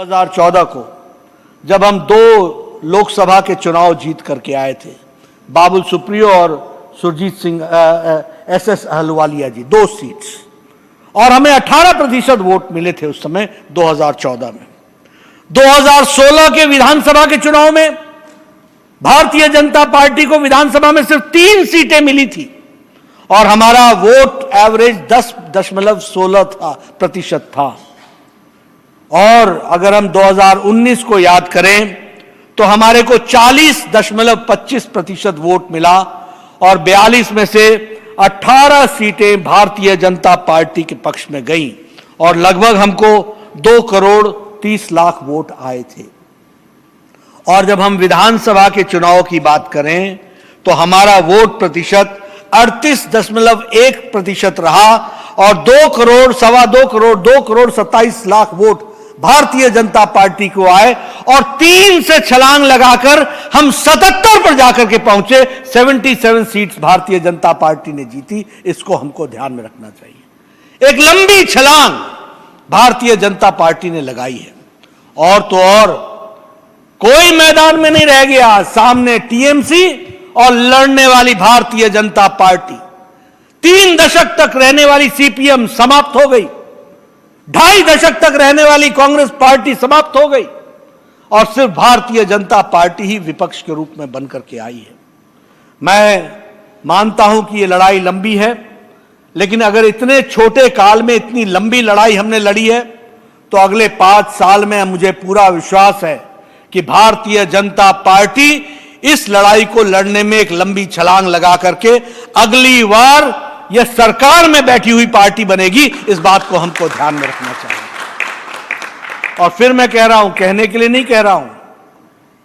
2014 को जब हम 2 लोकसभा के चुनाव जीत करके आए थे, बाबुल सुप्रियो और सुरजीत सिंह SS अहलुवालिया जी, 2 सीट्स, और हमें 18% वोट मिले थे उस समय 2014 में। 2016 के विधानसभा के चुनाव में भारतीय जनता पार्टी को विधानसभा में सिर्फ 3 सीटें मिली थी और हमारा वोट एवरेज 10.16% था। और अगर हम 2019 को याद करें तो हमारे को 40.25% वोट मिला और 42 में से 18 सीटें भारतीय जनता पार्टी के पक्ष में गईं और लगभग हमको 2,30,00,000 वोट आए थे। और जब हम विधानसभा के चुनाव की बात करें तो हमारा वोट प्रतिशत 38.1% रहा और 2,27,00,000 वोट भारतीय जनता पार्टी को आए और 3 से छलांग लगाकर हम 77 पर जाकर के पहुंचे। 77 सीट्स भारतीय जनता पार्टी ने जीती। इसको हमको ध्यान में रखना चाहिए। एक लंबी छलांग भारतीय जनता पार्टी ने लगाई है। और तो और कोई मैदान में नहीं रह गया। सामने टीएमसी और लड़ने वाली भारतीय जनता पार्टी। 3 दशक तक रहने वाली सीपीएम समाप्त हो गई। 2.5 दशक तक रहने वाली कांग्रेस पार्टी समाप्त हो गई और सिर्फ भारतीय जनता पार्टी ही विपक्ष के रूप में बनकर के आई है। मैं मानता हूं कि यह लड़ाई लंबी है, लेकिन अगर इतने छोटे काल में इतनी लंबी लड़ाई हमने लड़ी है तो अगले 5 साल में मुझे पूरा विश्वास है कि भारतीय जनता पार्टी इस लड़ाई को लड़ने में एक लंबी छलांग लगा करके अगली बार यह सरकार में बैठी हुई पार्टी बनेगी। इस बात को हमको ध्यान में रखना चाहिए। और फिर मैं कह रहा हूं, कहने के लिए नहीं कह रहा हूं,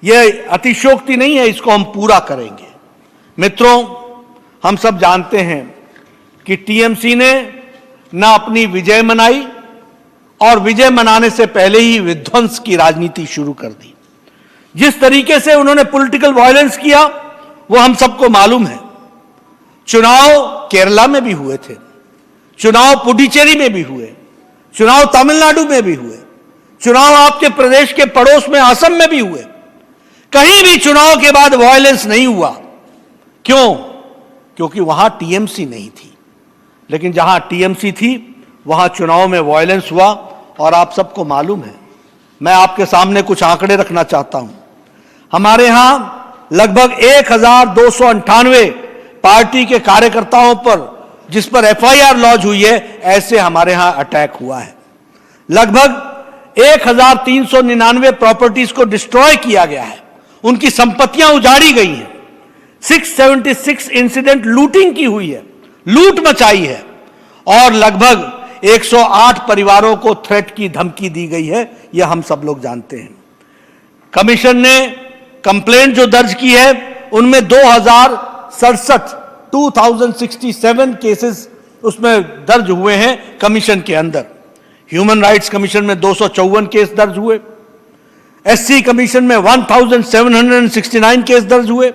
यह अतिशयोक्ति नहीं है, इसको हम पूरा करेंगे। मित्रों, हम सब जानते हैं कि टीएमसी ने ना अपनी विजय मनाई और विजय मनाने से पहले ही विध्वंस की राजनीति शुरू कर दी। जिस तरीके से उन्होंने पॉलिटिकल वायलेंस किया वो हम सबको मालूम है। चुनाव केरला में भी हुए थे, चुनाव पुडुचेरी में भी हुए, चुनाव तमिलनाडु में भी हुए, चुनाव आपके प्रदेश के पड़ोस में असम में भी हुए। कहीं भी चुनाव के बाद वायलेंस नहीं हुआ। क्यों? क्योंकि वहां टीएमसी नहीं थी। लेकिन जहां टीएमसी थी वहां चुनाव में वायलेंस हुआ और आप सबको मालूम है। मैं आपके सामने कुछ आंकड़े रखना चाहता हूं। हमारे यहां लगभग 1,298 पार्टी के कार्यकर्ताओं पर जिस पर एफआईआर लॉन्च हुई है, ऐसे हमारे यहां अटैक हुआ है। लगभग 1,399 प्रॉपर्टीज को डिस्ट्रॉय किया गया है, उनकी संपत्तियां उजाड़ी गई हैं। 676 इंसिडेंट लूटिंग की हुई है, लूट मचाई है और लगभग 108 परिवारों को थ्रेट की धमकी दी गई है। यह हम सब लोग जानते हैं। कमीशन ने कंप्लेंट जो दर्ज की है उनमें 2067 केसेस उसमें दर्ज हुए हैं कमीशन के अंदर। ह्यूमन राइट्स कमीशन में 254 केस दर्ज हुए, एससी कमीशन में 1769 केस दर्ज हुए,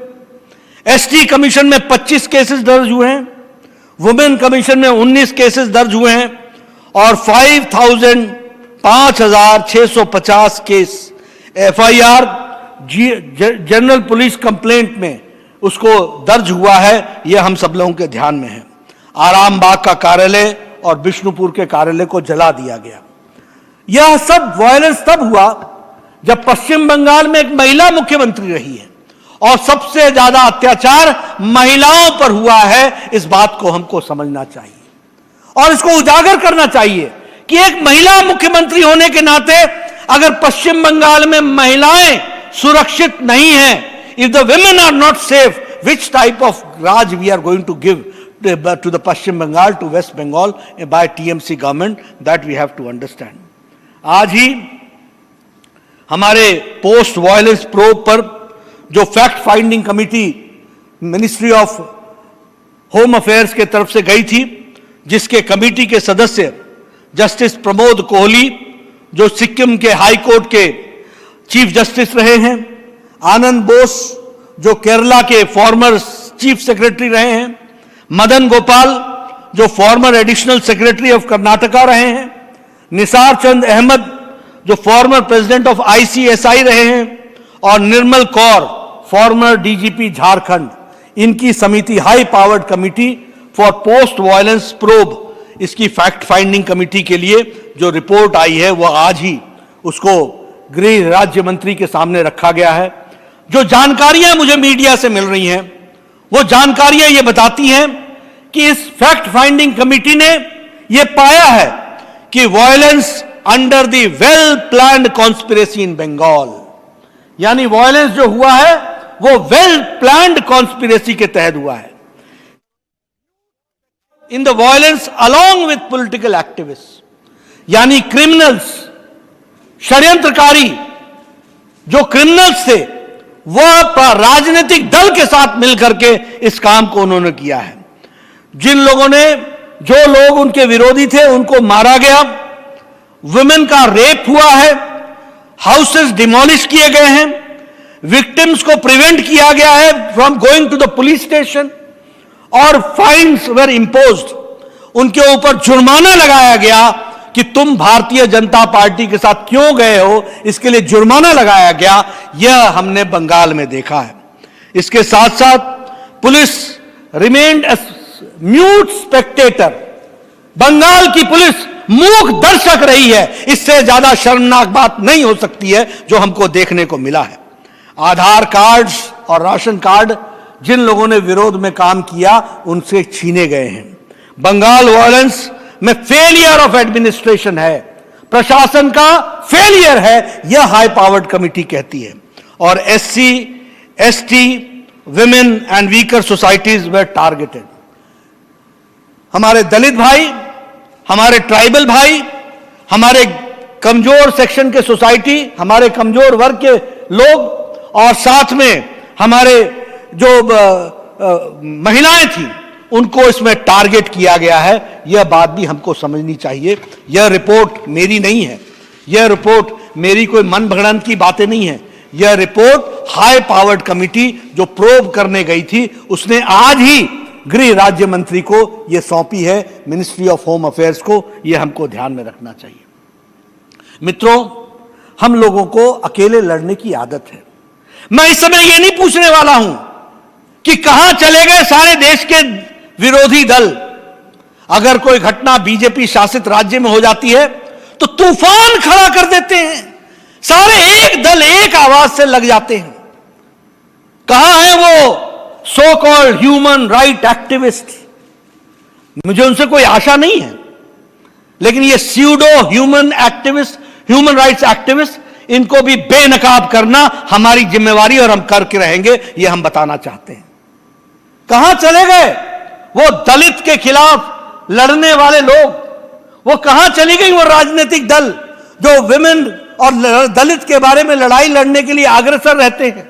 एसटी कमीशन में 25 केसेस दर्ज हुए हैं, वुमेन कमीशन में 19 केसेस दर्ज हुए हैं और 5,650 case FIR general police complaint में उसको दर्ज हुआ है। यह हम सब लोगों के ध्यान में है। आरामबाग का कार्यालय और बिष्णुपुर के कार्यालय को जला दिया गया। यह सब वायलेंस तब हुआ जब पश्चिम बंगाल में एक महिला मुख्यमंत्री रही है और सबसे ज्यादा अत्याचार महिलाओं पर हुआ है। इस बात को हमको समझना चाहिए और इसको उजागर करना चाहिए कि एक महिला मुख्यमंत्री होने के नाते अगर पश्चिम बंगाल में महिलाएं सुरक्षित नहीं हैं, if the women are not safe, which type of Raj we are going to give to the Pashchim Bengal, to West Bengal by TMC government, that we have to understand. आज ही हमारे पोस्ट वायलेंस प्रोब पर जो fact finding committee ministry of home affairs के तरफ से गई थी, जिसके कमेटी के सदस्य जस्टिस प्रमोद कोहली जो सिक्किम के हाई कोर्ट के चीफ जस्टिस रहे हैं, आनंद बोस जो केरला के फॉर्मर चीफ सेक्रेटरी रहे हैं, मदन गोपाल जो farmer additional secretary of Karnataka रहे हैं, निसार चंद अहमद जो फॉर्मर प्रेसिडेंट ऑफ आईसीएसआई रहे हैं, और निर्मल कौर, फॉर्मर डीजीपी झारखंड, इनकी समिति high powered committee for post violence probe, इसकी फैक्ट फाइंडिंग कमिटी के लिए जो रिपोर्ट आई है वो आज ही उसको गृह राज्य मंत्री के सामने रखा गया है। जो जानकारियां मुझे मीडिया से मिल रही हैं वो जानकारियां ये बताती हैं कि इस फैक्ट फाइंडिंग कमिटी ने ये पाया है कि violence under the well planned conspiracy in Bengal, यानी वायलेंस जो हुआ है वो वेल प्लान्ड कॉन्स्पिरेसी के तहत हुआ है। In the violence along with political activist, यानी क्रिमिनल्स, षड्यंत्रकारी जो क्रिमिनल्स थे वह राजनीतिक दल के साथ मिलकर के इस काम को उन्होंने किया है। जिन लोगों ने, जो लोग उनके विरोधी थे उनको मारा गया, वुमेन का रेप हुआ है, हाउसेस डिमोलिश किए गए हैं, विक्टिम्स को प्रिवेंट किया गया है from going to the police station, और फाइन्स वर इम्पोज्ड, उनके ऊपर जुर्माना लगाया गया कि तुम भारतीय जनता पार्टी के साथ क्यों गए हो, इसके लिए जुर्माना लगाया गया। यह हमने बंगाल में देखा है। इसके साथ साथ police remained as mute spectator, Bengal की पुलिस मूक दर्शक रही है। इससे ज्यादा शर्मनाक बात नहीं हो सकती है जो हमको देखने को मिला है। आधार कार्ड्स और राशन कार्ड जिन लोगों ने विरोध में काम किया उनसे छीने गए हैं। बंगाल वायलेंस में फेलियर ऑफ एडमिनिस्ट्रेशन है, प्रशासन का फेलियर है, यह हाई पावर्ड कमिटी कहती है। और SC, ST, women and weaker societies were targeted. हमारे दलित भाई, हमारे ट्राइबल भाई, हमारे कमजोर सेक्शन के सोसाइटी, हमारे कमजोर वर्ग के लोग, और साथ में हमारे जो महिलाएं थी उनको इसमें टारगेट किया गया है। यह बात भी हमको समझनी चाहिए। यह रिपोर्ट मेरी नहीं है, यह रिपोर्ट मेरी कोई मन भगड़ंत की बातें नहीं है। यह रिपोर्ट हाई पावर्ड कमिटी जो प्रोब करने गई थी उसने आज ही गृह राज्य मंत्री को यह सौंपी है, मिनिस्ट्री ऑफ होम अफेयर्स को। यह हमको ध्यान में रखना चाहिए। मित्रों, हम लोगों को अकेले लड़ने की आदत है। मैं इस समय यह नहीं पूछने वाला हूं कि कहां चले गए सारे देश के विरोधी दल। अगर कोई घटना बीजेपी शासित राज्य में हो जाती है तो तूफान खड़ा कर देते हैं, सारे एक दल एक आवाज से लग जाते हैं। कहां है वो so called human right activist? मुझे उनसे कोई आशा नहीं है, लेकिन ये pseudo human activist, human rights activist, इनको भी बेनकाब करना हमारी जिम्मेवारी और हम करके रहेंगे, ये हम बताना चाहते हैं। कहां चले गए वो दलित के खिलाफ लड़ने वाले लोग? वो कहां चली गई वो राजनीतिक दल जो विमेन और दलित के बारे में लड़ाई लड़ने के लिए अग्रसर रहते हैं?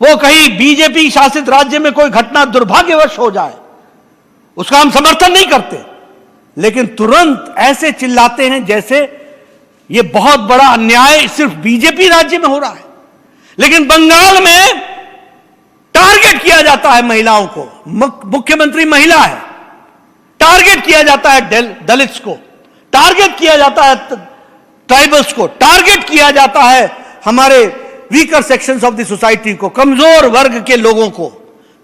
वो कहीं बीजेपी शासित राज्य में कोई घटना दुर्भाग्यवश हो जाए उसका हम समर्थन नहीं करते, लेकिन तुरंत ऐसे चिल्लाते हैं जैसे ये बहुत बड़ा अन्याय सिर्फ बीजेपी राज्य में हो रहा है। लेकिन बंगाल में टारगेट किया जाता है महिलाओं को, मुख्यमंत्री महिला है, टारगेट किया जाता है दलित्स को, टारगेट किया जाता है ट्राइबल्स को, टारगेट किया जाता है हमारे weaker sections of the society को, कमजोर वर्ग के लोगों को।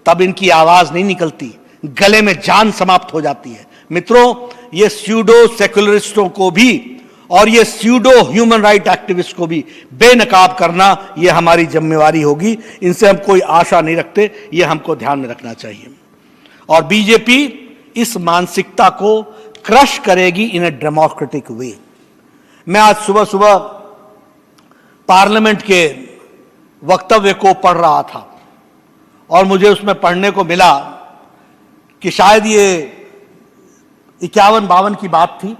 तब इनकी आवाज नहीं निकलती, गले में जान समाप्त हो जाती है। मित्रों, ये स्यूडो सेक्युलरिस्टों को भी और ये स्यूडो ह्यूमन राइट एक्टिविस्ट को भी बेनकाब करना ये हमारी जिम्मेवारी होगी। इनसे हम कोई आशा नहीं रखते, ये हमको ध्यान में रखना चाहिए। और बीजेपी इस मानसिकता को क्रश करेगी इन ए डेमोक्रेटिक वे। मैं आज सुबह सुबह पार्लियामेंट के वक्तव्य को पढ़ रहा था और मुझे उसमें पढ़ने को मिला कि शायद ये 51-52 की बात थी